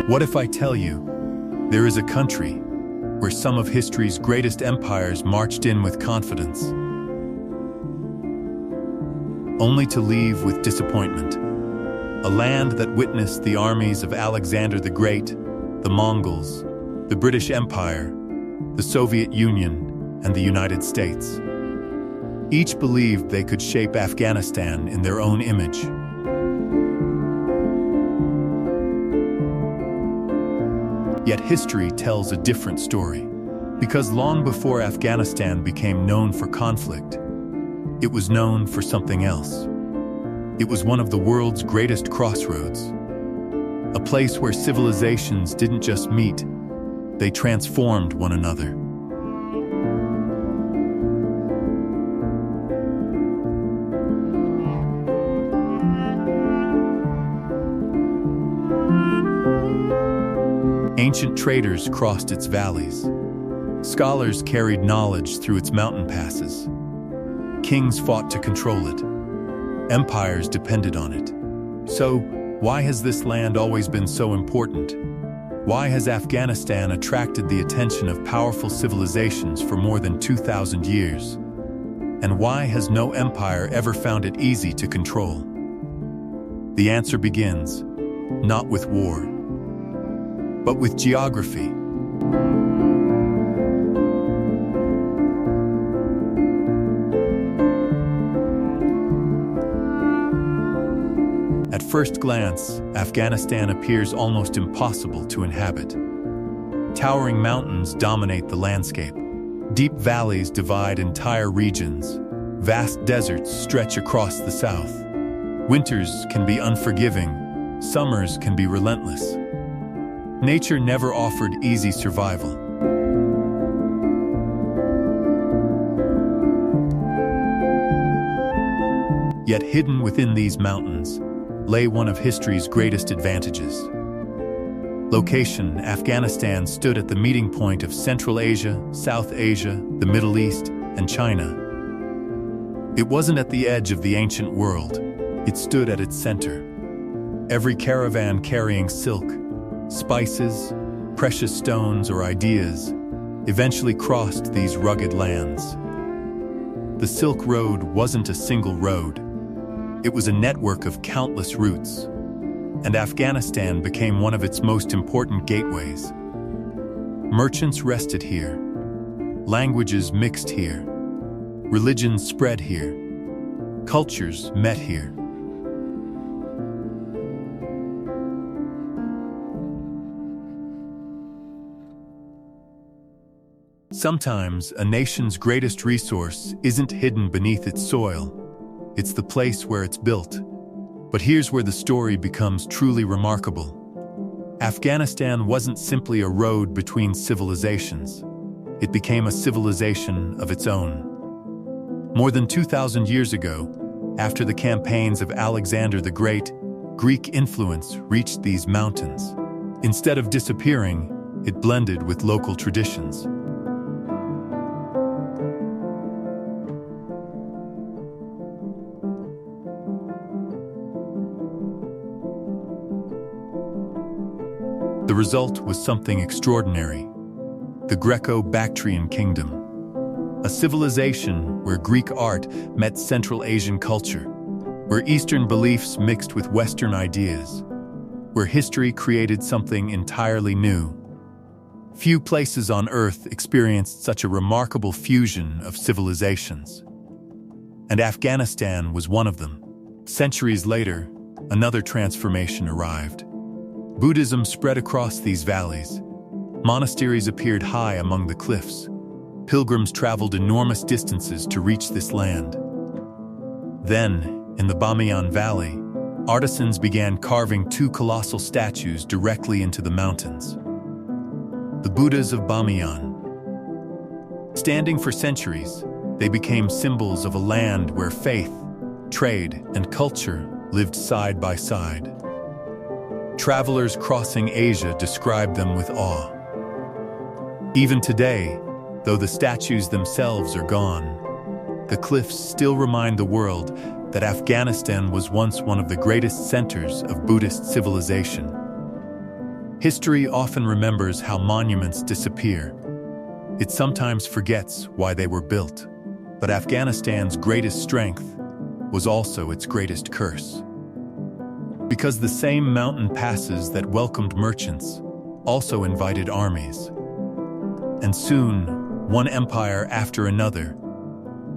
What if I tell you, there is a country where some of history's greatest empires marched in with confidence, only to leave with disappointment? A land that witnessed the armies of Alexander the Great, the Mongols, the British Empire, the Soviet Union, and the United States. Each believed they could shape Afghanistan in their own image. Yet history tells a different story, because long before Afghanistan became known for conflict, it was known for something else. It was one of the world's greatest crossroads, a place where civilizations didn't just meet, they transformed one another. Ancient traders crossed its valleys. Scholars carried knowledge through its mountain passes. Kings fought to control it. Empires depended on it. So, why has this land always been so important? Why has Afghanistan attracted the attention of powerful civilizations for more than 2,000 years? And why has no empire ever found it easy to control? The answer begins, not with war, but with geography. At first glance, Afghanistan appears almost impossible to inhabit. Towering mountains dominate the landscape. Deep valleys divide entire regions. Vast deserts stretch across the south. Winters can be unforgiving. Summers can be relentless. Nature never offered easy survival. Yet hidden within these mountains lay one of history's greatest advantages. Location: Afghanistan stood at the meeting point of Central Asia, South Asia, the Middle East, and China. It wasn't at the edge of the ancient world, it stood at its center. Every caravan carrying silk, spices, precious stones, or ideas eventually crossed these rugged lands. The Silk Road wasn't a single road. It was a network of countless routes, and Afghanistan became one of its most important gateways. Merchants rested here, languages mixed here, religions spread here, cultures met here. Sometimes a nation's greatest resource isn't hidden beneath its soil, it's the place where it's built. But here's where the story becomes truly remarkable. Afghanistan wasn't simply a road between civilizations. It became a civilization of its own. More than 2,000 years ago, after the campaigns of Alexander the Great, Greek influence reached these mountains. Instead of disappearing, it blended with local traditions. The result was something extraordinary: the Greco-Bactrian Kingdom, a civilization where Greek art met Central Asian culture, where Eastern beliefs mixed with Western ideas, where history created something entirely new. Few places on Earth experienced such a remarkable fusion of civilizations. And Afghanistan was one of them. Centuries later, another transformation arrived. Buddhism spread across these valleys. Monasteries appeared high among the cliffs. Pilgrims traveled enormous distances to reach this land. Then, in the Bamyan Valley, artisans began carving two colossal statues directly into the mountains. The Buddhas of Bamyan. Standing for centuries, they became symbols of a land where faith, trade, and culture lived side by side. Travelers crossing Asia describe them with awe. Even today, though the statues themselves are gone, the cliffs still remind the world that Afghanistan was once one of the greatest centers of Buddhist civilization. History often remembers how monuments disappear. It sometimes forgets why they were built. But Afghanistan's greatest strength was also its greatest curse. Because the same mountain passes that welcomed merchants also invited armies. And soon, one empire after another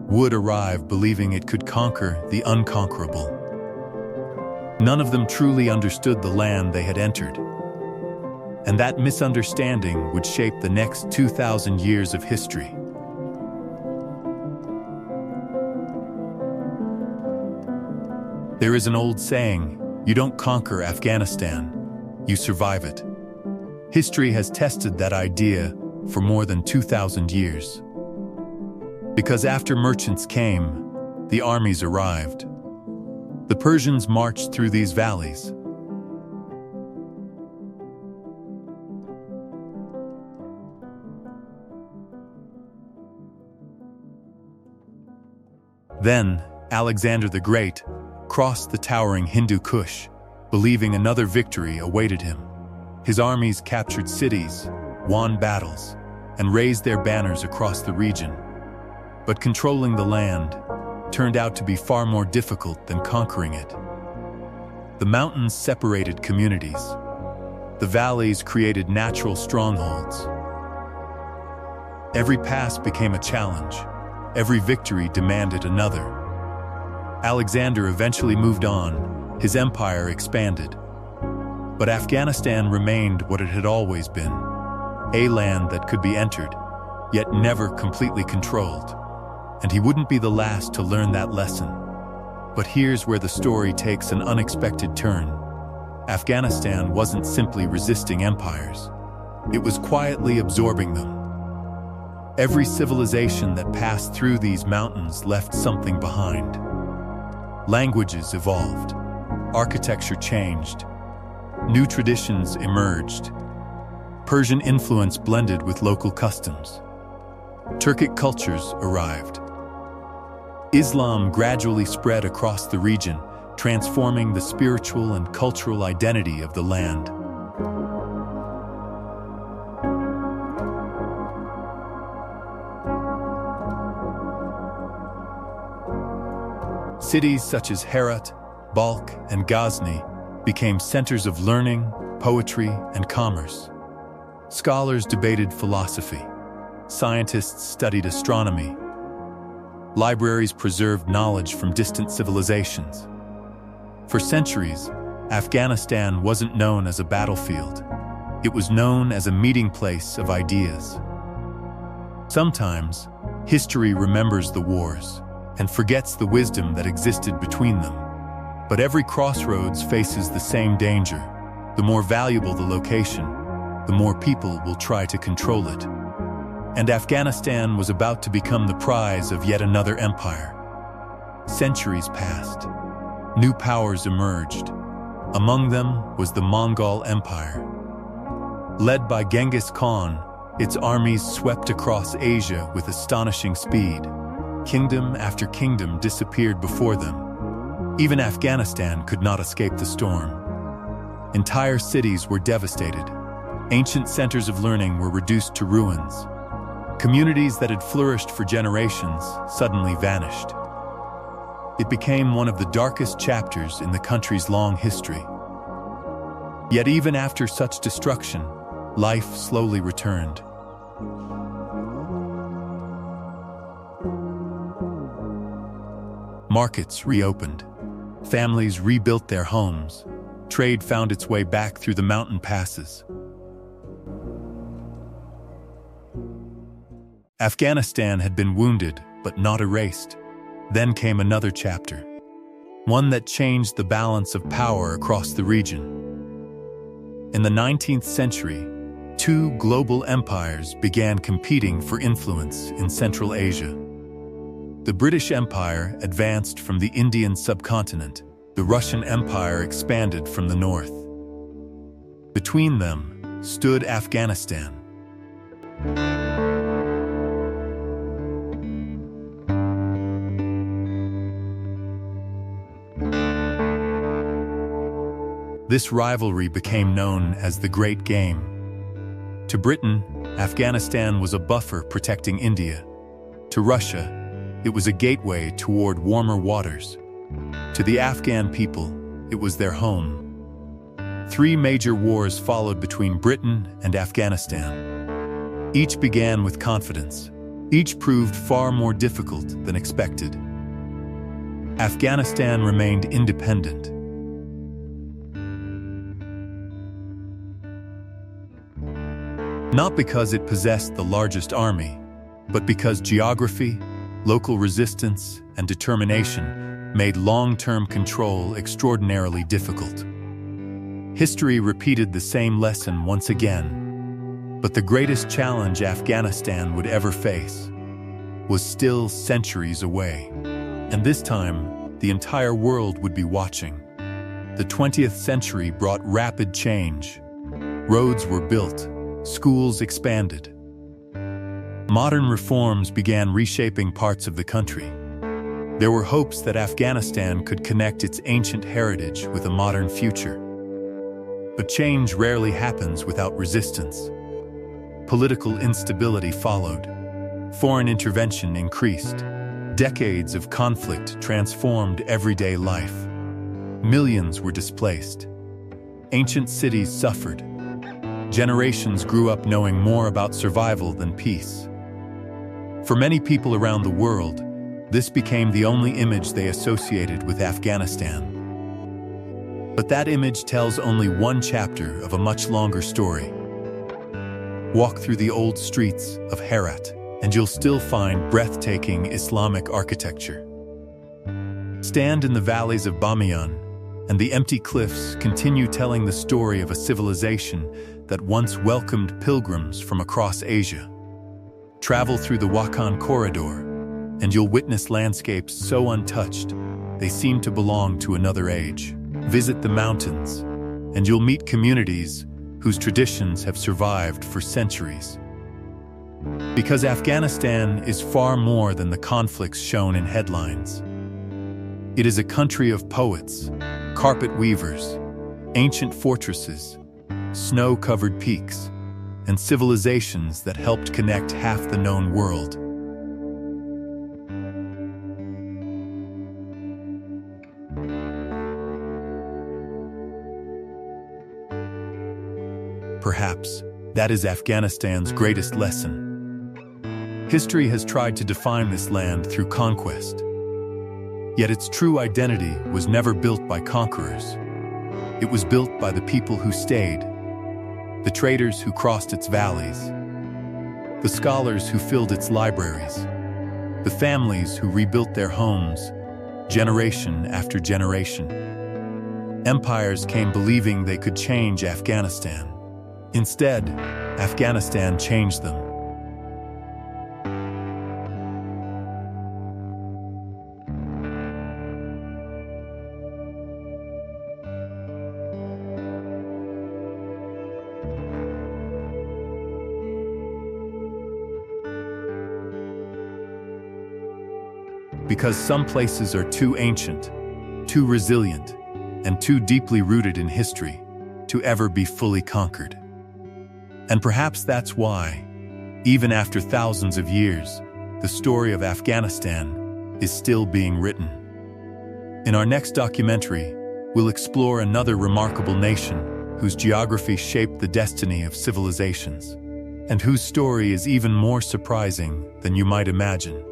would arrive believing it could conquer the unconquerable. None of them truly understood the land they had entered. And that misunderstanding would shape the next 2,000 years of history. There is an old saying, you don't conquer Afghanistan, you survive it. History has tested that idea for more than 2,000 years. Because after merchants came, the armies arrived. The Persians marched through these valleys. Then, Alexander the Great crossed the towering Hindu Kush, believing another victory awaited him. His armies captured cities, won battles, and raised their banners across the region. But controlling the land turned out to be far more difficult than conquering it. The mountains separated communities. The valleys created natural strongholds. Every pass became a challenge. Every victory demanded another. Alexander eventually moved on. His empire expanded. But Afghanistan remained what it had always been, a land that could be entered, yet never completely controlled. And he wouldn't be the last to learn that lesson. But here's where the story takes an unexpected turn. Afghanistan wasn't simply resisting empires. It was quietly absorbing them. Every civilization that passed through these mountains left something behind. Languages evolved. Architecture changed. New traditions emerged. Persian influence blended with local customs. Turkic cultures arrived. Islam gradually spread across the region, transforming the spiritual and cultural identity of the land. Cities such as Herat, Balkh, and Ghazni became centers of learning, poetry, and commerce. Scholars debated philosophy. Scientists studied astronomy. Libraries preserved knowledge from distant civilizations. For centuries, Afghanistan wasn't known as a battlefield. It was known as a meeting place of ideas. Sometimes, history remembers the wars and forgets the wisdom that existed between them. But every crossroads faces the same danger. The more valuable the location, the more people will try to control it. And Afghanistan was about to become the prize of yet another empire. Centuries passed. New powers emerged. Among them was the Mongol Empire. Led by Genghis Khan, its armies swept across Asia with astonishing speed. Kingdom after kingdom disappeared before them. Even Afghanistan could not escape the storm. Entire cities were devastated. Ancient centers of learning were reduced to ruins. Communities that had flourished for generations suddenly vanished. It became one of the darkest chapters in the country's long history. Yet even after such destruction, life slowly returned. Markets reopened. Families rebuilt their homes. Trade found its way back through the mountain passes. Afghanistan had been wounded, but not erased. Then came another chapter, one that changed the balance of power across the region. In the 19th century, two global empires began competing for influence in Central Asia. The British Empire advanced from the Indian subcontinent. The Russian Empire expanded from the north. Between them stood Afghanistan. This rivalry became known as the Great Game. To Britain, Afghanistan was a buffer protecting India. To Russia, it was a gateway toward warmer waters. To the Afghan people, it was their home. 3 major wars followed between Britain and Afghanistan. Each began with confidence. Each proved far more difficult than expected. Afghanistan remained independent. Not because it possessed the largest army, but because geography, local resistance, and determination made long-term control extraordinarily difficult. History repeated the same lesson once again, but the greatest challenge Afghanistan would ever face was still centuries away. And this time, the entire world would be watching. The 20th century brought rapid change. Roads were built, schools expanded. Modern reforms began reshaping parts of the country. There were hopes that Afghanistan could connect its ancient heritage with a modern future. But change rarely happens without resistance. Political instability followed. Foreign intervention increased. Decades of conflict transformed everyday life. Millions were displaced. Ancient cities suffered. Generations grew up knowing more about survival than peace. For many people around the world, this became the only image they associated with Afghanistan. But that image tells only one chapter of a much longer story. Walk through the old streets of Herat, and you'll still find breathtaking Islamic architecture. Stand in the valleys of Bamyan, and the empty cliffs continue telling the story of a civilization that once welcomed pilgrims from across Asia. Travel through the Wakhan corridor, and you'll witness landscapes so untouched, they seem to belong to another age. Visit the mountains, and you'll meet communities whose traditions have survived for centuries. Because Afghanistan is far more than the conflicts shown in headlines. It is a country of poets, carpet weavers, ancient fortresses, snow-covered peaks, and civilizations that helped connect half the known world. Perhaps that is Afghanistan's greatest lesson. History has tried to define this land through conquest. Yet its true identity was never built by conquerors. It was built by the people who stayed, the traders who crossed its valleys, the scholars who filled its libraries, the families who rebuilt their homes, generation after generation. Empires came believing they could change Afghanistan. Instead, Afghanistan changed them. Because some places are too ancient, too resilient, and too deeply rooted in history to ever be fully conquered. And perhaps that's why, even after thousands of years, the story of Afghanistan is still being written. In our next documentary, we'll explore another remarkable nation whose geography shaped the destiny of civilizations, and whose story is even more surprising than you might imagine.